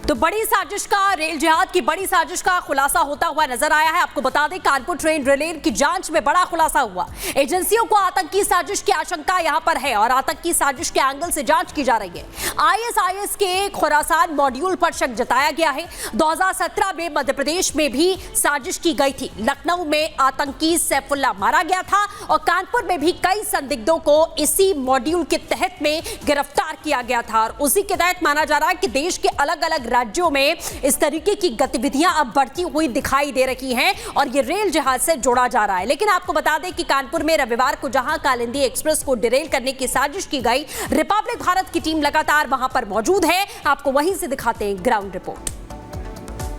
तो बड़ी साजिश का, रेल जिहाद की बड़ी साजिश का खुलासा होता हुआ नजर आया है। आपको बता दें, कानपुर ट्रेन रिले की जांच में बड़ा खुलासा हुआ। एजेंसियों को आतंकी साजिश की आशंका यहां पर है और आतंकी साजिश के एंगल से जांच की जा रही है। आईएसआईएस के खुरासान मॉड्यूल पर शक जताया गया है। 2017 में मध्य प्रदेश में भी साजिश की गई थी। लखनऊ में आतंकी सैफुल्ला मारा गया था और कानपुर में भी कई संदिग्धों को इसी मॉड्यूल के तहत में गिरफ्तार किया गया था और उसी के तहत माना जा रहा है कि देश के अलग अलग राज्यों में इस तरीके की गतिविधियां अब बढ़ती हुई दिखाई दे रही हैं और ये रेल जहाज से जोड़ा जा रहा है। लेकिन आपको बता दें कि कानपुर में रविवार को जहां कालिंदी एक्सप्रेस को डिरेल करने की साजिश की गई, रिपब्लिक भारत की टीम लगातार वहां पर मौजूद है। आपको वहीं से दिखाते हैं ग्राउंड रिपोर्ट।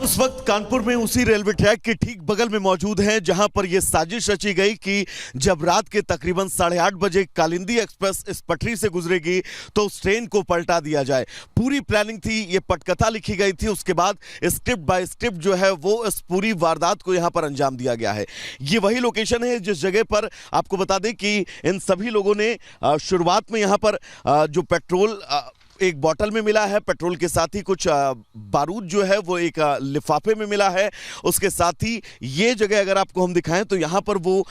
उस वक्त कानपुर में उसी रेलवे ट्रैक के ठीक बगल में मौजूद हैं जहां पर यह साजिश रची गई कि जब रात के तकरीबन 8:30 बजे कालिंदी एक्सप्रेस इस पटरी से गुजरेगी तो उस ट्रेन को पलटा दिया जाए। पूरी प्लानिंग थी, ये पटकथा लिखी गई थी। उसके बाद स्क्रिप्ट बाय स्क्रिप्ट जो है वो इस पूरी वारदात को यहां पर अंजाम दिया गया है। ये वही लोकेशन है जिस जगह पर आपको बता दें कि इन सभी लोगों ने शुरुआत में यहां पर जो पेट्रोल एक बोतल में मिला है, पेट्रोल के साथ ही कुछ बारूद जो है वो एक लिफाफे में मिला है। उसके साथ ही ये जगह अगर आपको हम दिखाएं तो यहाँ पर वो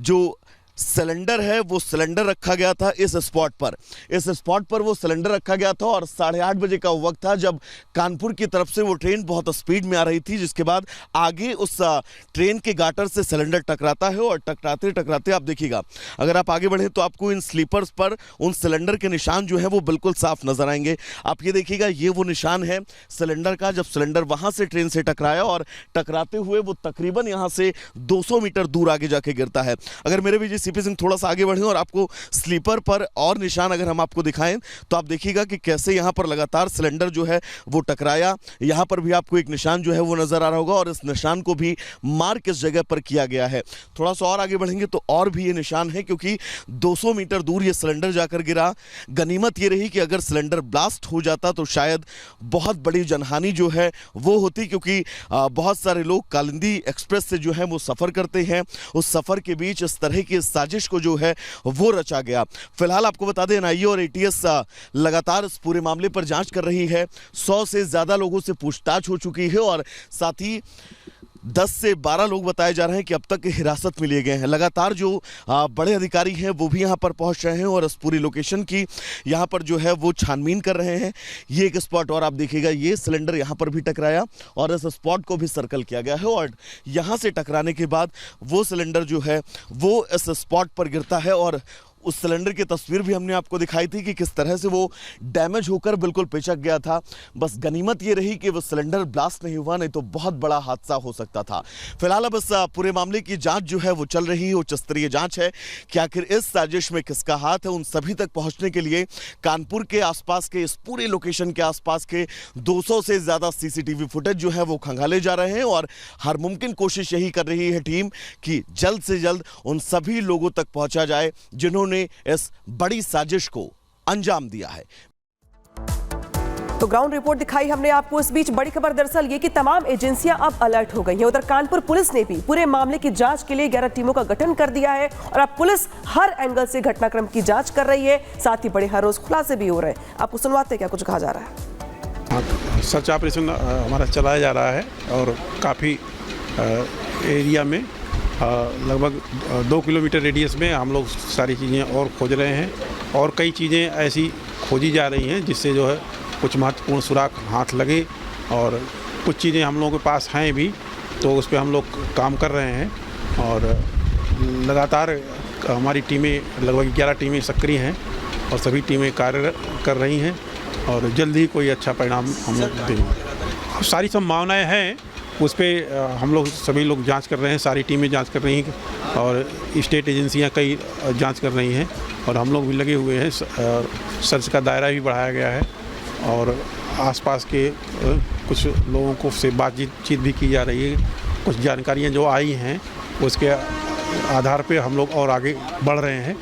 जो सिलेंडर है वो सिलेंडर रखा गया था इस स्पॉट पर वो सिलेंडर रखा गया था और 8:30 बजे का वक्त था जब कानपुर की तरफ से वो ट्रेन बहुत स्पीड में आ रही थी, जिसके बाद आगे उस ट्रेन के गाटर से सिलेंडर टकराता है और टकराते टकराते आप देखिएगा, अगर आप आगे बढ़े तो आपको इन स्लीपर्स पर उन सिलेंडर के निशान जो है वो बिल्कुल साफ नजर आएंगे। आप ये देखिएगा, ये वो निशान है सिलेंडर का जब सिलेंडर वहां से ट्रेन से टकराया और टकराते हुए वो तकरीबन यहां से 200 मीटर दूर आगे जाके गिरता है। अगर मेरे भी सीपी सिंह थोड़ा सा आगे बढ़े और आपको स्लीपर पर और निशान अगर हम आपको दिखाएं तो आप देखिएगा कि कैसे यहां पर लगातार सिलेंडर जो है वो टकराया। यहां पर भी आपको एक निशान जो है वो नजर आ रहा होगा और इस निशान को भी मार्क इस जगह पर किया गया है। थोड़ा सा और आगे बढ़ेंगे तो और भी ये निशान है क्योंकि 200 मीटर दूर ये सिलेंडर जाकर गिरा। गनीमत ये रही कि अगर सिलेंडर ब्लास्ट हो जाता तो शायद बहुत बड़ी जनहानि जो है वो होती, क्योंकि बहुत सारे लोग कालिंदी एक्सप्रेस से जो है वो सफर करते हैं। उस सफर के बीच इस तरह की साजिश को जो है वो रचा गया। फिलहाल आपको बता दें एनआईए और एटीएस लगातार इस पूरे मामले पर जांच कर रही है। 100 से ज्यादा लोगों से पूछताछ हो चुकी है और साथ ही 10 से 12 लोग बताए जा रहे हैं कि अब तक हिरासत में लिए गए हैं। लगातार जो बड़े अधिकारी हैं वो भी यहां पर पहुंच रहे हैं और इस पूरी लोकेशन की यहां पर जो है वो छानबीन कर रहे हैं। ये एक स्पॉट और आप देखिएगा, ये सिलेंडर यहां पर भी टकराया और इस स्पॉट को भी सर्कल किया गया है और यहां से टकराने के बाद वो सिलेंडर जो है वो इस स्पॉट पर गिरता है और उस सिलेंडर की तस्वीर भी हमने आपको दिखाई थी कि किस तरह से वो डैमेज होकर बिल्कुल पिचक गया था। बस गनीमत ये रही कि वो सिलेंडर ब्लास्ट नहीं हुआ, नहीं तो बहुत बड़ा हादसा हो सकता था। फिलहाल अब इस पूरे मामले की जांच जो है वो चल रही है, उच्च स्तरीय जांच है कि आखिर इस साजिश में किसका हाथ है। उन सभी तक पहुंचने के लिए कानपुर के आसपास के इस पूरे लोकेशन के आसपास के 200 से ज्यादा सीसीटीवी फुटेज जो है वो खंगाले जा रहे हैं और हर मुमकिन कोशिश यही कर रही है टीम कि जल्द से जल्द उन सभी लोगों तक पहुंचा जाए जिन्होंने इस बड़ी साजिश को अंजाम दिया है। तो ग्राउंड रिपोर्ट दिखाई हमने आपको। इस बीच बड़ी खबर दरअसल ये कि तमाम एजेंसियां अब अलर्ट हो गई हैं। उधर कानपुर पुलिस ने भी पूरे मामले की जांच के लिए 11 टीमों का गठन कर दिया है और अब पुलिस हर एंगल से घटनाक्रम की जांच कर रही है। साथ ही बड़े हर रोज खुलासे भी हो रहे हैं। आपको सुनवाते क्या कुछ कहा जा रहा है। सर्च ऑपरेशन हमारा चलाया जा रहा है और काफ़ी एरिया में लगभग 2 किलोमीटर रेडियस में हम लोग सारी चीज़ें और खोज रहे हैं और कई चीज़ें ऐसी खोजी जा रही हैं जिससे जो है कुछ महत्वपूर्ण सुराग हाथ लगे और कुछ चीज़ें हम लोगों के पास हैं भी, तो उस पर हम लोग काम कर रहे हैं और लगातार हमारी टीमें लगभग 11 टीमें सक्रिय हैं और सभी टीमें कार्य कर रही हैं और जल्द ही कोई अच्छा परिणाम हम लोग देंगे। सारी संभावनाएँ हैं, उस पर हम लोग सभी लोग जांच कर रहे हैं, सारी टीमें जांच कर रही हैं और स्टेट एजेंसियां कई जांच कर रही हैं और हम लोग भी लगे हुए हैं। सर्च का दायरा भी बढ़ाया गया है और आसपास के कुछ लोगों को से बातचीत भी की जा रही है। कुछ जानकारियां जो आई हैं उसके आधार पे हम लोग और आगे बढ़ रहे हैं।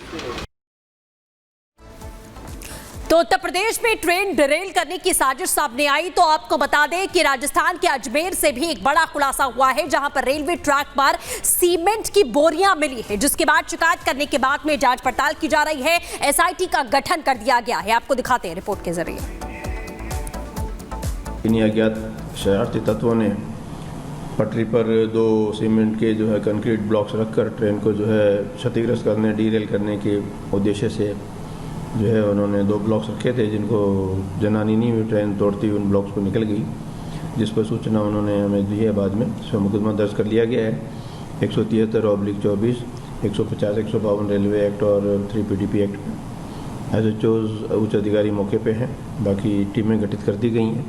तो उत्तर प्रदेश में ट्रेन डिरेल करने की साजिश सामने आई तो आपको बता दें कि राजस्थान के अजमेर से भी एक बड़ा खुलासा हुआ है, जहां पर रेलवे ट्रैक पर सीमेंट की बोरियां मिली है, जिसके बाद शिकायत करने के बाद में जांच पड़ताल की जा रही है। एसआईटी का गठन कर दिया गया है। आपको दिखाते हैं रिपोर्ट के जरिए। किन्हीं अज्ञात शरारती तत्वों ने पटरी पर 2 सीमेंट के जो है कंक्रीट ब्लॉक्स रखकर ट्रेन को जो है क्षतिग्रस्त करने, डीरेल करने के उद्देश्य से जो है उन्होंने 2 ब्लॉक्स रखे थे, जिनको जनानी नहीं हुई, ट्रेन तोड़ती हुई उन ब्लॉक्स को निकल गई, जिस पर सूचना उन्होंने हमें दी है। बाद में इस पर मुकदमा दर्ज कर लिया गया है 173/24, 150, 152 रेलवे एक्ट और 3 PDP एक्ट में। एसएचओज उच्च अधिकारी मौके पे हैं, बाकी टीमें गठित कर दी गई हैं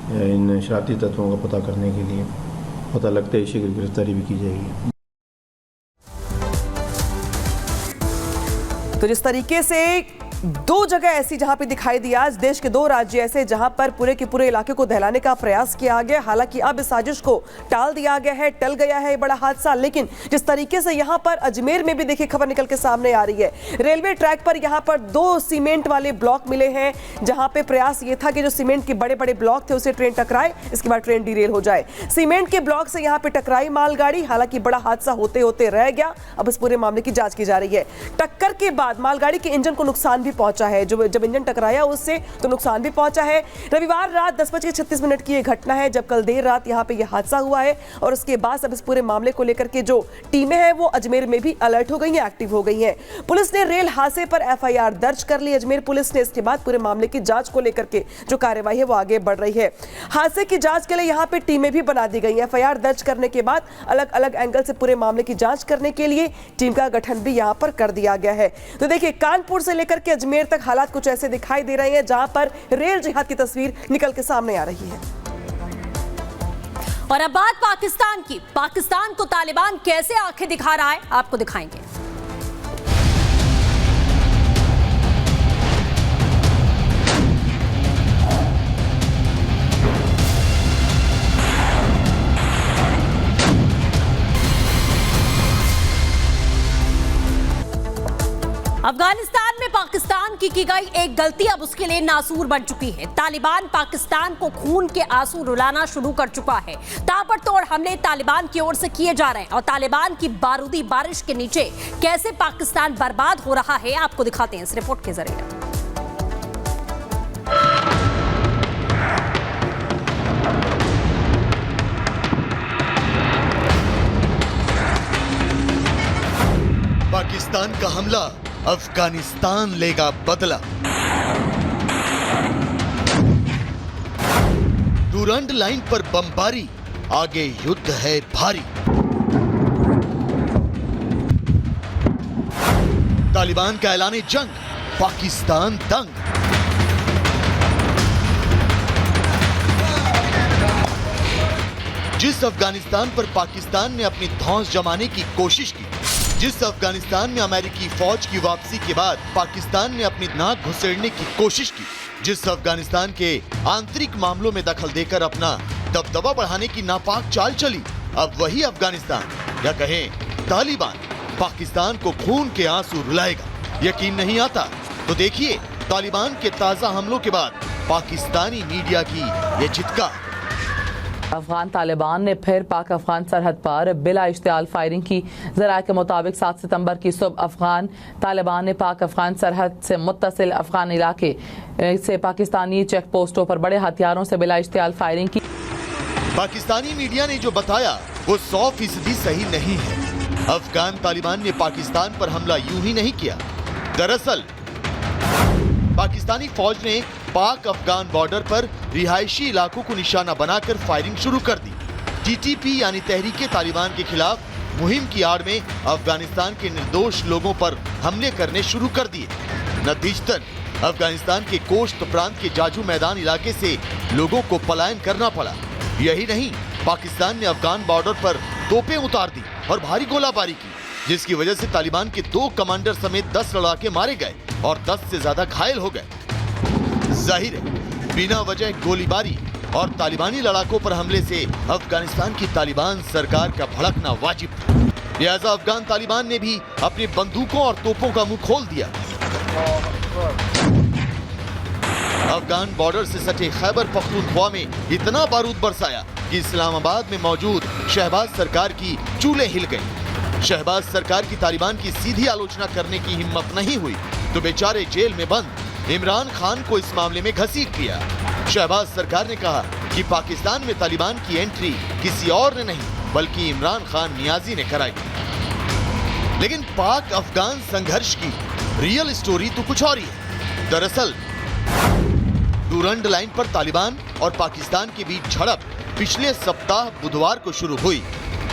इन शरारती तत्वों का पता करने के लिए। पता लगता है शीघ्र गिरफ्तारी भी की जाएगी। तो जिस तरीके से 2 जगह ऐसी जहां पे दिखाई दिया, आज देश के 2 राज्य ऐसे जहां पर पूरे के पूरे इलाके को दहलाने का प्रयास किया गया। हालांकि अब इस साजिश को टाल दिया गया है, टल गया है ये बड़ा हादसा। लेकिन जिस तरीके से यहां पर अजमेर में भी देखिए खबर निकल के सामने आ रही है, रेलवे ट्रैक पर यहां पर 2 सीमेंट वाले ब्लॉक मिले हैं, जहां पे प्रयास ये था कि जो सीमेंट के बड़े बड़े ब्लॉक थे उसे ट्रेन टकराए, इसके बाद ट्रेन डिरेल हो जाए। सीमेंट के ब्लॉक से यहां पे टकराई मालगाड़ी, हालांकि बड़ा हादसा होते होते रह गया। अब इस पूरे मामले की जांच की जा रही है। टक्कर के बाद मालगाड़ी के इंजन को नुकसान भी पहुंचा है, जब इंजन टकराया उससे तो नुकसान भी पहुंचा है। रविवार रात 10:36 की यह घटना है, जब कल देर रात यहां पे यह हादसा हुआ है। और उसके बाद अब इस पूरे मामले को लेकर के जो टीमें हैं वो अजमेर में भी अलर्ट हो गई हैं, एक्टिव हो गई हैं। पुलिस ने रेल हादसे पर FIR दर्ज कर ली अजमेर पुलिस ने। इसके बाद पूरे मामले की जांच को लेकर के जो कार्रवाई है वो आगे बढ़ रही है। हादसे की जांच के लिए यहां पे टीमें भी बना दी गई हैं। FIR दर्ज करने के बाद अलग अलग एंगल से पूरे मामले की जांच करने के लिए टीम का गठन भी यहां पर कर दिया गया है। तो देखिए, कानपुर से लेकर के अजमेर तक हालात कुछ ऐसे दिखाई दे रहे हैं जहां पर रेल जिहाद की तस्वीर निकल के सामने आ रही है। और अब बात पाकिस्तान की। पाकिस्तान को तालिबान कैसे आंखें दिखा रहा है, आपको दिखाएंगे। अफगानिस्तान में पाकिस्तान की गई एक गलती अब उसके लिए नासूर बन चुकी है। तालिबान पाकिस्तान को खून के आंसू रुलाना शुरू कर चुका है। ताबड़तोड़ हमले तालिबान की ओर से किए जा रहे हैं और तालिबान की बारूदी बारिश के नीचे कैसे पाकिस्तान बर्बाद हो रहा है, आपको दिखाते हैं इस रिपोर्ट के जरिए। पाकिस्तान का हमला, अफगानिस्तान लेगा बदला। डूरंड लाइन पर बमबारी, आगे युद्ध है भारी। तालिबान का ऐलान जंग, पाकिस्तान दंग। जिस अफगानिस्तान पर पाकिस्तान ने अपनी धौंस जमाने की कोशिश की, जिस अफगानिस्तान में अमेरिकी फौज की वापसी के बाद पाकिस्तान ने अपनी नाक घुसेड़ने की कोशिश की, जिस अफगानिस्तान के आंतरिक मामलों में दखल देकर अपना दबदबा बढ़ाने की नापाक चाल चली, अब वही अफगानिस्तान या कहें तालिबान पाकिस्तान को खून के आंसू रुलाएगा। यकीन नहीं आता तो देखिए तालिबान के ताजा हमलों के बाद पाकिस्तानी मीडिया की ये चित्कार। अफगान तालिबान ने फिर पाक अफगान सरहद पर बिला इश्तियाल फायरिंग की। ज़राए के मुताबिक 7 सितंबर की सुबह अफगान तालिबान ने पाक अफगान सरहद से मुत्तसिल अफगान इलाके से पाकिस्तानी चेक पोस्टों पर बड़े हथियारों से बिला इश्तियाल फायरिंग की। पाकिस्तानी मीडिया ने जो बताया वो 100% सही नहीं है। अफगान तालिबान ने पाकिस्तान पर हमला यूं ही नहीं किया। दरअसल पाकिस्तानी फौज ने पाक अफगान बॉर्डर पर रिहायशी इलाकों को निशाना बनाकर फायरिंग शुरू कर दी। TTP यानी तहरीके तालिबान के खिलाफ मुहिम की आड़ में अफगानिस्तान के निर्दोष लोगों पर हमले करने शुरू कर दिए। नतीजतन अफगानिस्तान के कोश्त प्रांत के जाजू मैदान इलाके से लोगों को पलायन करना पड़ा। यही नहीं, पाकिस्तान ने अफगान बॉर्डर पर तोपें उतार दी और भारी गोलाबारी की, जिसकी वजह से तालिबान के 2 कमांडर समेत 10 लड़ाके मारे गए और 10 से ज्यादा घायल हो गए। जाहिर है, बिना वजह गोलीबारी और तालिबानी लड़ाकों पर हमले से अफगानिस्तान की तालिबान सरकार का भड़कना वाजिब था। लिहाजा अफगान तालिबान ने भी अपनी बंदूकों और तोपों का मुंह खोल दिया। अफगान बॉर्डर से सटे खैबर पख्तूनख्वा में इतना बारूद बरसाया कि इस्लामाबाद में मौजूद शहबाज सरकार की चूल्हे हिल गई। शहबाज सरकार की तालिबान की सीधी आलोचना करने की हिम्मत नहीं हुई तो बेचारे जेल में बंद इमरान खान को इस मामले में घसीट दिया। शहबाज सरकार ने कहा कि पाकिस्तान में तालिबान की एंट्री किसी और ने नहीं बल्कि इमरान खान नियाजी ने कराई। लेकिन पाक अफगान संघर्ष की रियल स्टोरी तो कुछ और ही है। दरअसल डूरंड लाइन पर तालिबान और पाकिस्तान के बीच झड़प पिछले सप्ताह बुधवार को शुरू हुई।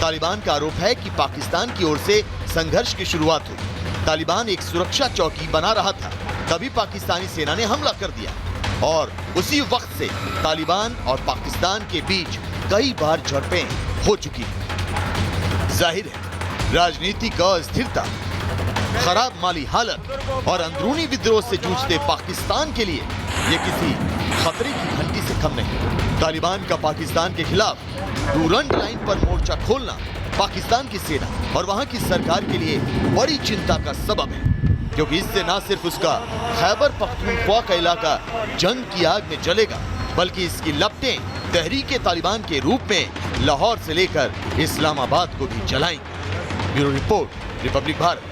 तालिबान का आरोप है कि पाकिस्तान की ओर से संघर्ष की शुरुआत हुई। तालिबान एक सुरक्षा चौकी बना रहा था, तभी पाकिस्तानी सेना ने हमला कर दिया और उसी वक्त से तालिबान और पाकिस्तान के बीच कई बार झड़पें हो चुकी हैं। जाहिर है राजनीतिक अस्थिरता, खराब माली हालत और अंदरूनी विद्रोह से जूझते पाकिस्तान के लिए ये किसी खतरे की घंटी से कम नहीं। तालिबान का पाकिस्तान के खिलाफ डूरंड लाइन पर मोर्चा खोलना पाकिस्तान की सेना और वहां की सरकार के लिए बड़ी चिंता का सबब है, क्योंकि इससे न सिर्फ उसका खैबर पख्तूनख्वा का इलाका जंग की आग में जलेगा, बल्कि इसकी लपटें तहरीक तालिबान के रूप में लाहौर से लेकर इस्लामाबाद को भी जलाएंगी। Bureau report, Republic Bharat.